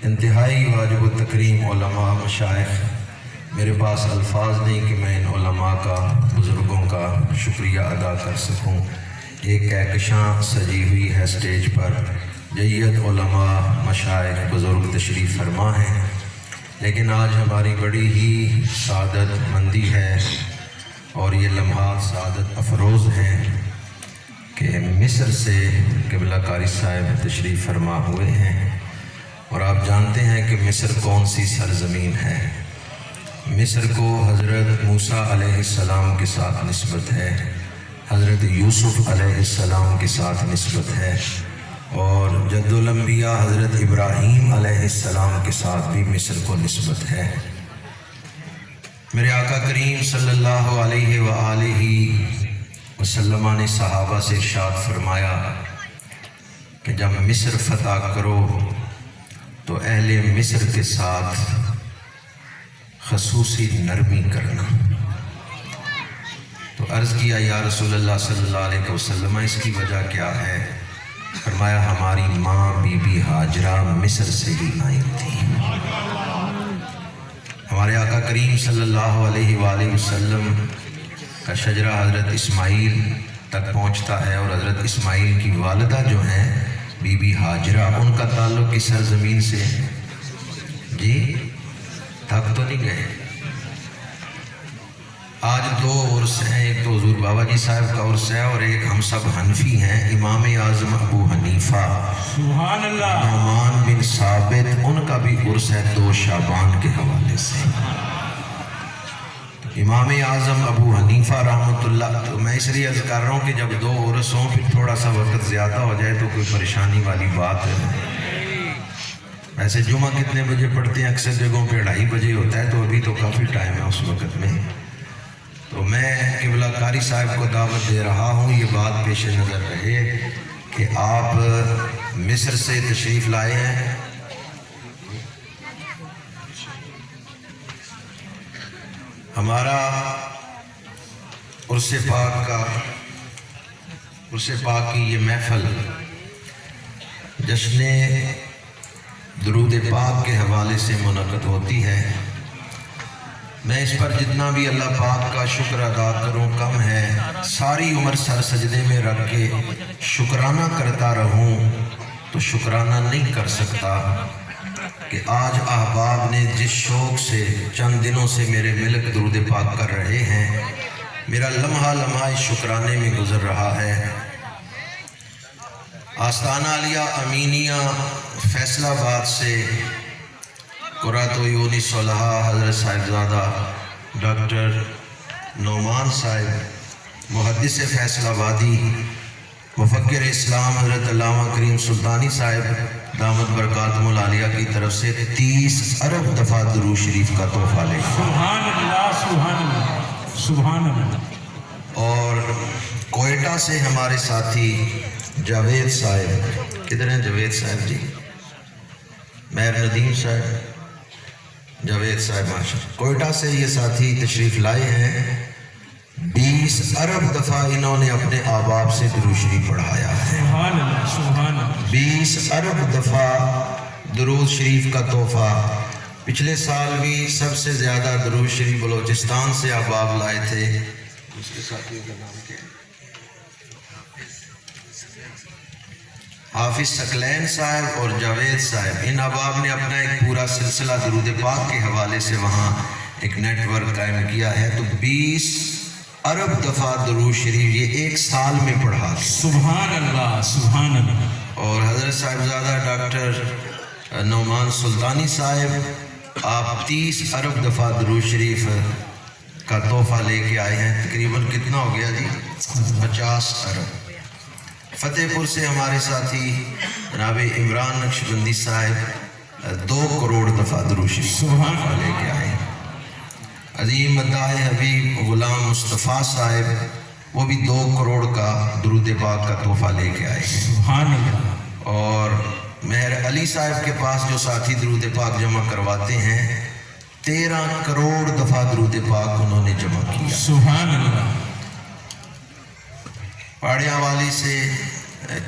انتہائی واجب التکریم علماء مشائخ، میرے پاس الفاظ نہیں کہ میں ان علماء کا، بزرگوں کا شکریہ ادا کر سکوں۔ ایک کہکشاں سجی ہوئی ہے اسٹیج پر، جیت علماء مشائخ بزرگ تشریف فرما ہیں، لیکن آج ہماری بڑی ہی سعادت مندی ہے اور یہ لمحات سعادت افروز ہیں کہ مصر سے قبلہ قاری صاحب تشریف فرما ہوئے ہیں۔ اور آپ جانتے ہیں کہ مصر کون سی سرزمین ہے۔ مصر کو حضرت موسیٰ علیہ السلام کے ساتھ نسبت ہے، حضرت یوسف علیہ السلام کے ساتھ نسبت ہے، اور جد الانبیاء حضرت ابراہیم علیہ السلام کے ساتھ بھی مصر کو نسبت ہے۔ میرے آقا کریم صلی اللہ علیہ وآلہ وسلم نے صحابہ سے ارشاد فرمایا کہ جب مصر فتح کرو تو اہل مصر کے ساتھ خصوصی نرمی کرنا۔ تو عرض کیا یا رسول اللہ صلی اللہ علیہ وسلم اس کی وجہ کیا ہے؟ فرمایا ہماری ماں بی بی ہاجرہ مصر سے ہی آئی تھی۔ ہمارے آقا کریم صلی اللہ علیہ وآلہ وسلم کا شجرہ حضرت اسماعیل تک پہنچتا ہے، اور حضرت اسماعیل کی والدہ جو ہیں بی بی ہاجرہ، ان کا تعلق کس سرزمین سے؟ جی تھک تو نہیں گئے؟ آج دو عرس ہیں، ایک تو حضور بابا جی صاحب کا عرس ہے اور ایک ہم سب حنفی ہیں۔ امام اعظم ابو حنیفہ سبحان اللہ نعمان بن ثابت، ان کا بھی عرس ہے 2 شعبان کے حوالے سے۔ امام اعظم ابو حنیفہ رحمۃ اللہ، تو میں اس لیے عرض کر رہا ہوں کہ جب 2 عرس ہوں پھر تھوڑا سا وقت زیادہ ہو جائے تو کوئی پریشانی والی بات ہے۔ ویسے جمعہ کتنے بجے پڑھتے ہیں؟ اکثر جگہوں پہ 2:30 بجے ہوتا ہے، تو ابھی تو کافی ٹائم ہے اس وقت میں۔ تو میں قبلہ قاری صاحب کو دعوت دے رہا ہوں، یہ بات پیش نظر رہے کہ آپ مصر سے تشریف لائے ہیں۔ ہمارا عرس پاک کی یہ محفل جشن درود پاک کے حوالے سے منعقد ہوتی ہے۔ میں اس پر جتنا بھی اللہ پاک کا شکر ادا کروں کم ہے۔ ساری عمر سر سجدے میں رکھ کے شکرانہ کرتا رہوں تو شکرانہ نہیں کر سکتا کہ آج احباب نے جس شوق سے چند دنوں سے میرے ملک درود پاک کر رہے ہیں، میرا لمحہ لمحہ اس شکرانے میں گزر رہا ہے۔ آستانہ عالیہ امینیہ فیصل آباد سے قرۃ عیون صلحہ حضرت صاحبزادہ ڈاکٹر نعمان صاحب، محدث فیصل آبادی، مفکر اسلام حضرت علامہ کریم سلطانی صاحب دامت برکاتہم العالیہ کی طرف سے 30 ارب دفعہ درود شریف کا تحفہ لے گا۔ سبحان اللہ سبحان اللہ سبحان اللہ۔ اور کوئٹہ سے ہمارے ساتھی جاوید صاحب، کدھر ہیں جاوید صاحب جی؟ مہر ندیم صاحب، جاوید صاحب ماشاءاللہ، کوئٹہ سے یہ ساتھی تشریف لائے ہیں۔ 20 ارب دفعہ انہوں نے اپنے احباب سے درود شریف پڑھایا ہے۔ سبحان اللہ سبحان اللہ۔ 20 ارب دفعہ درود شریف کا تحفہ۔ پچھلے سال بھی سب سے زیادہ درود شریف بلوچستان سے احباب لائے تھے۔ دوسرے ساتھیوں کا نام کیا ہے؟ حافظ ثقلین صاحب اور جاوید صاحب، ان احباب نے اپنا ایک پورا سلسلہ درود پاک کے حوالے سے وہاں ایک نیٹ ورک قائم کیا ہے۔ تو 20 ارب دفعہ درود شریف یہ ایک سال میں پڑھا۔ سبحان اللہ سبحان اللہ۔ اور حضرت صاحبزادہ ڈاکٹر نعمان سلطانی صاحب، آپ 30 ارب دفعہ درود شریف کا تحفہ لے کے آئے ہیں۔ تقریباً کتنا ہو گیا جی؟ 50 ارب۔ فتح پور سے ہمارے ساتھی جناب عمران نقشبندی صاحب 2 کروڑ دفعہ درود شریف لے کے آئے ہیں۔ عظیم مداح حبیب غلام مصطفیٰ صاحب، وہ بھی 2 کروڑ کا درود پاک کا تحفہ لے کے آئے ہیں۔ سبحان اللہ۔ اور مہر علی صاحب کے پاس جو ساتھی درود پاک جمع کرواتے ہیں، 13 کروڑ دفعہ درود پاک انہوں نے جمع کیا۔ سبحان اللہ۔ پاڑیاں والی سے